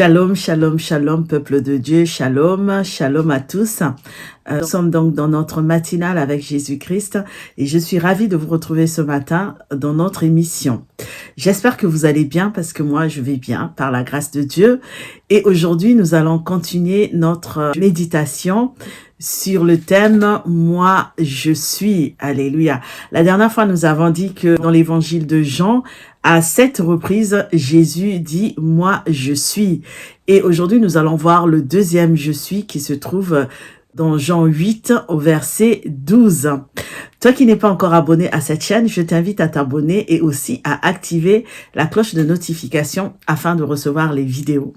Shalom, shalom, shalom, peuple de Dieu, shalom, shalom à tous. Nous sommes donc dans notre matinale avec Jésus-Christ et je suis ravie de vous retrouver ce matin dans notre émission. J'espère que vous allez bien parce que moi je vais bien par la grâce de Dieu. Et aujourd'hui nous allons continuer notre méditation sur le thème « Moi je suis ». Alléluia. La dernière fois nous avons dit que dans l'évangile de Jean, à 7 reprises, Jésus dit « Moi, je suis ». Et aujourd'hui, nous allons voir le deuxième « Je suis » qui se trouve dans Jean 8 au verset 12. Toi qui n'es pas encore abonné à cette chaîne, je t'invite à t'abonner et aussi à activer la cloche de notification afin de recevoir les vidéos.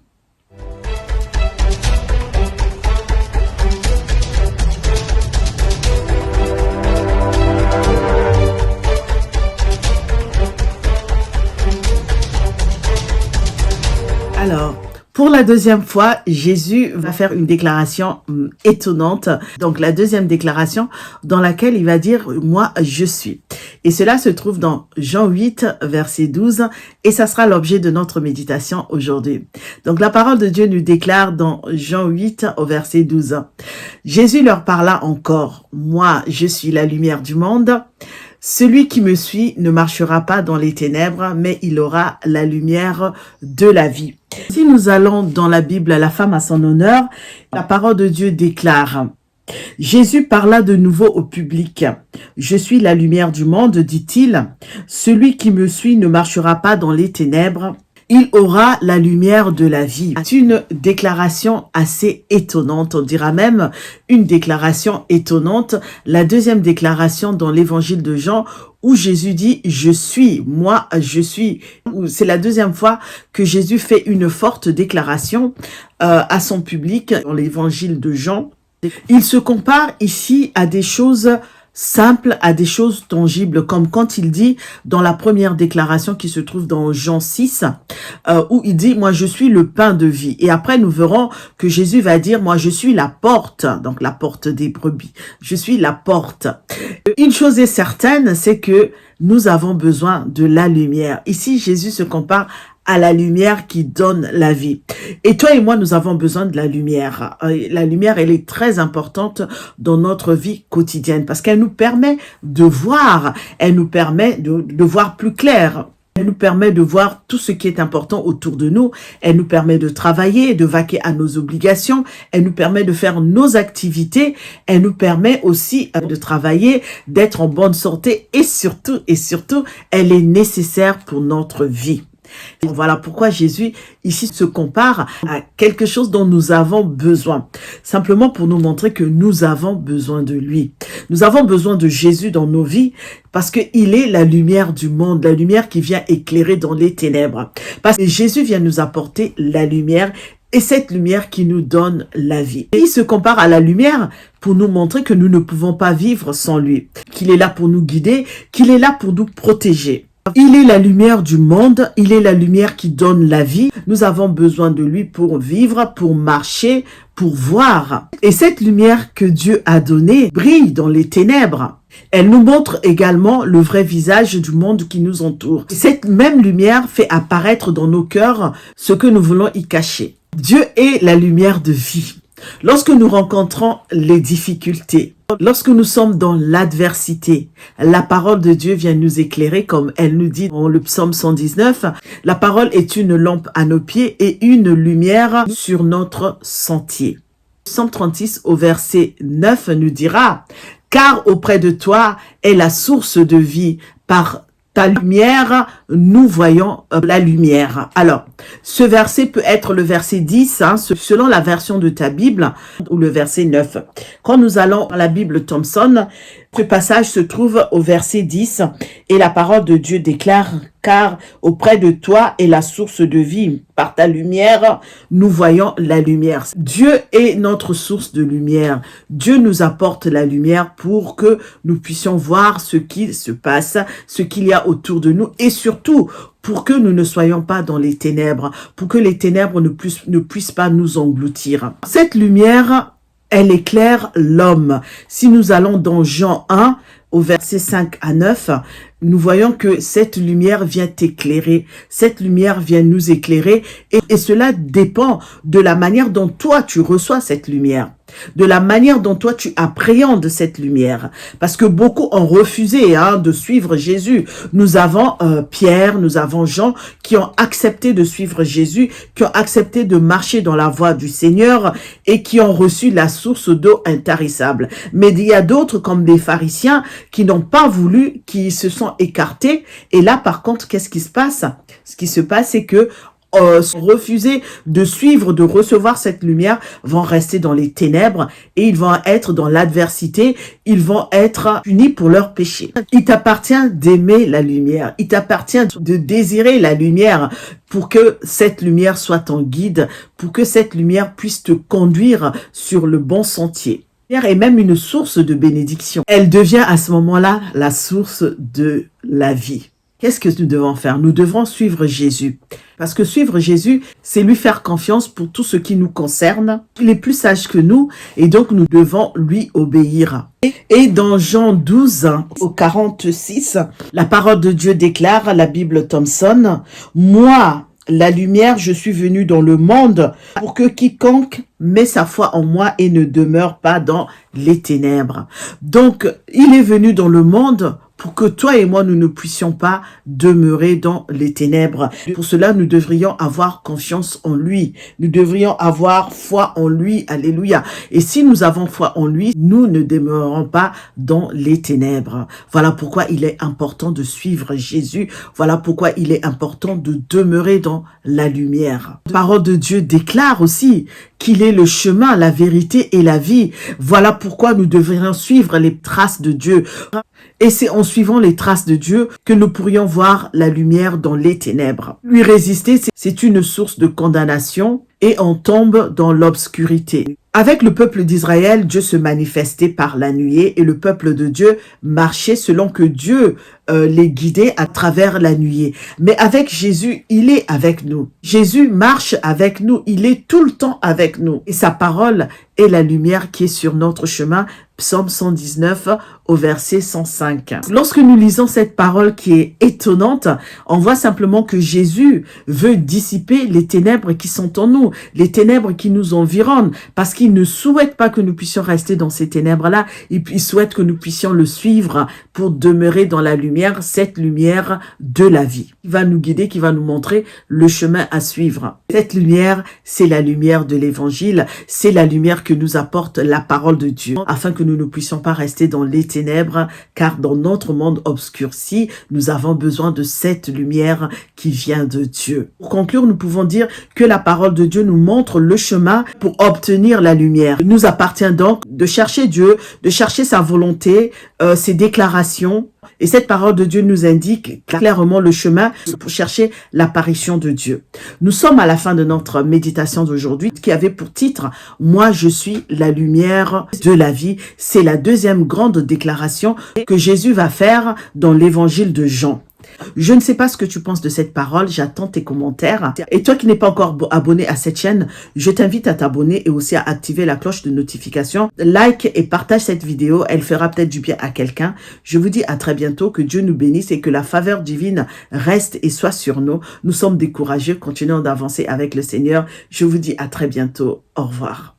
Alors, pour la deuxième fois, Jésus va faire une déclaration étonnante. Donc, la deuxième déclaration dans laquelle il va dire « Moi, je suis ». Et cela se trouve dans Jean 8, verset 12, et ça sera l'objet de notre méditation aujourd'hui. Donc, la parole de Dieu nous déclare dans Jean 8, au verset 12. Jésus leur parla encore « Moi, je suis la lumière du monde ». Celui qui me suit ne marchera pas dans les ténèbres, mais il aura la lumière de la vie. Si nous allons dans la Bible, la femme à son honneur, la parole de Dieu déclare « Jésus parla de nouveau au public. Je suis la lumière du monde, dit-il. Celui qui me suit ne marchera pas dans les ténèbres. Il aura la lumière de la vie. » C'est une déclaration assez étonnante, on dira même une déclaration étonnante. La deuxième déclaration dans l'évangile de Jean où Jésus dit « Je suis, moi je suis ». C'est la deuxième fois que Jésus fait une forte déclaration à son public dans l'évangile de Jean. Il se compare ici à des choses simple à des choses tangibles, comme quand il dit dans la première déclaration qui se trouve dans Jean 6, où il dit « Moi, je suis le pain de vie ». Et après, nous verrons que Jésus va dire « Moi, je suis la porte », donc la porte des brebis. Je suis la porte. Une chose est certaine, c'est que nous avons besoin de la lumière. Ici, Jésus se compare à la lumière qui donne la vie. Et toi et moi, nous avons besoin de la lumière. La lumière, elle est très importante dans notre vie quotidienne parce qu'elle nous permet de voir, elle nous permet de voir plus clair. Elle nous permet de voir tout ce qui est important autour de nous. Elle nous permet de travailler, de vaquer à nos obligations. Elle nous permet de faire nos activités. Elle nous permet aussi de travailler, d'être en bonne santé et surtout, elle est nécessaire pour notre vie. Voilà pourquoi Jésus ici se compare à quelque chose dont nous avons besoin. Simplement pour nous montrer que nous avons besoin de lui. Nous avons besoin de Jésus dans nos vies parce qu'il est la lumière du monde, la lumière qui vient éclairer dans les ténèbres. Parce que Jésus vient nous apporter la lumière et cette lumière qui nous donne la vie. Et il se compare à la lumière pour nous montrer que nous ne pouvons pas vivre sans lui. Qu'il est là pour nous guider, qu'il est là pour nous protéger. Il est la lumière du monde, il est la lumière qui donne la vie. Nous avons besoin de lui pour vivre, pour marcher, pour voir. Et cette lumière que Dieu a donnée brille dans les ténèbres. Elle nous montre également le vrai visage du monde qui nous entoure. Cette même lumière fait apparaître dans nos cœurs ce que nous voulons y cacher. Dieu est la lumière de vie. Lorsque nous rencontrons les difficultés, lorsque nous sommes dans l'adversité, la parole de Dieu vient nous éclairer comme elle nous dit dans le psaume 119. La parole est une lampe à nos pieds et une lumière sur notre sentier. Psaume 36 au verset 9 nous dira « Car auprès de toi est la source de vie, par ta lumière, nous voyons la lumière. » Alors, ce verset peut être le verset 10, selon la version de ta Bible, ou le verset 9. Quand nous allons dans la Bible Thompson, ce passage se trouve au verset 10, et la parole de Dieu déclare « Car auprès de toi est la source de vie, par ta lumière, nous voyons la lumière. » Dieu est notre source de lumière. Dieu nous apporte la lumière pour que nous puissions voir ce qui se passe, ce qu'il y a autour de nous, et surtout pour que nous ne soyons pas dans les ténèbres, pour que les ténèbres ne puissent pas nous engloutir. Cette lumière elle éclaire l'homme. Si nous allons dans Jean 1, au verset 5 à 9, nous voyons que cette lumière vient t'éclairer, cette lumière vient nous éclairer et cela dépend de la manière dont toi tu reçois cette lumière, de la manière dont toi tu appréhendes cette lumière. Parce que beaucoup ont refusé de suivre Jésus. Nous avons Pierre, nous avons Jean qui ont accepté de suivre Jésus, qui ont accepté de marcher dans la voie du Seigneur et qui ont reçu la source d'eau intarissable. Mais il y a d'autres comme des pharisiens qui n'ont pas voulu, qui se sont écartés. Et là, par contre, qu'est-ce qui se passe? Ce qui se passe, c'est que refuser de suivre, de recevoir cette lumière, vont rester dans les ténèbres et ils vont être dans l'adversité, ils vont être punis pour leurs péchés. Il t'appartient d'aimer la lumière, il t'appartient de désirer la lumière pour que cette lumière soit ton guide, pour que cette lumière puisse te conduire sur le bon sentier. La lumière est même une source de bénédiction. Elle devient à ce moment-là la source de la vie. Qu'est-ce que nous devons faire? Nous devons suivre Jésus. Parce que suivre Jésus, c'est lui faire confiance pour tout ce qui nous concerne. Il est plus sage que nous et donc nous devons lui obéir. Et dans Jean 12, au 46, la parole de Dieu déclare, la Bible Thomson, « Moi, la lumière, je suis venu dans le monde pour que quiconque met sa foi en moi et ne demeure pas dans les ténèbres. » Donc, il est venu dans le monde pour que toi et moi, nous ne puissions pas demeurer dans les ténèbres. Pour cela, nous devrions avoir confiance en lui. Nous devrions avoir foi en lui. Alléluia. Et si nous avons foi en lui, nous ne demeurerons pas dans les ténèbres. Voilà pourquoi il est important de suivre Jésus. Voilà pourquoi il est important de demeurer dans la lumière. La parole de Dieu déclare aussi qu'il est le chemin, la vérité et la vie. Voilà pourquoi nous devrions suivre les traces de Dieu. Et c'est en suivant les traces de Dieu que nous pourrions voir la lumière dans les ténèbres. Lui résister, c'est une source de condamnation et on tombe dans l'obscurité. Avec le peuple d'Israël, Dieu se manifestait par la nuée et le peuple de Dieu marchait selon que Dieu les guidait à travers la nuée. Mais avec Jésus, il est avec nous. Jésus marche avec nous. Il est tout le temps avec nous. Et sa parole est la lumière qui est sur notre chemin. Psaume 119 au verset 105. Lorsque nous lisons cette parole qui est étonnante, on voit simplement que Jésus veut dissiper les ténèbres qui sont en nous, les ténèbres qui nous environnent, parce qu'il ne souhaite pas que nous puissions rester dans ces ténèbres-là, il souhaite que nous puissions le suivre pour demeurer dans la lumière, cette lumière de la vie, qui va nous guider, qui va nous montrer le chemin à suivre. Cette lumière, c'est la lumière de l'évangile, c'est la lumière que nous apporte la parole de Dieu, afin que nous ne puissions pas rester dans les ténèbres, car dans notre monde obscurci, nous avons besoin de cette lumière qui vient de Dieu. Pour conclure, nous pouvons dire que la parole de Dieu nous montre le chemin pour obtenir la lumière. Il nous appartient donc de chercher Dieu, de chercher sa volonté, ses déclarations. Et cette parole de Dieu nous indique clairement le chemin pour chercher l'apparition de Dieu. Nous sommes à la fin de notre méditation d'aujourd'hui qui avait pour titre « Moi, je suis la lumière de la vie ». C'est la deuxième grande déclaration que Jésus va faire dans l'évangile de Jean. Je ne sais pas ce que tu penses de cette parole, j'attends tes commentaires. Et toi qui n'es pas encore abonné à cette chaîne, je t'invite à t'abonner et aussi à activer la cloche de notification. Like et partage cette vidéo, elle fera peut-être du bien à quelqu'un. Je vous dis à très bientôt, que Dieu nous bénisse et que la faveur divine reste et soit sur nous. Nous sommes des courageux, continuons d'avancer avec le Seigneur. Je vous dis à très bientôt, au revoir.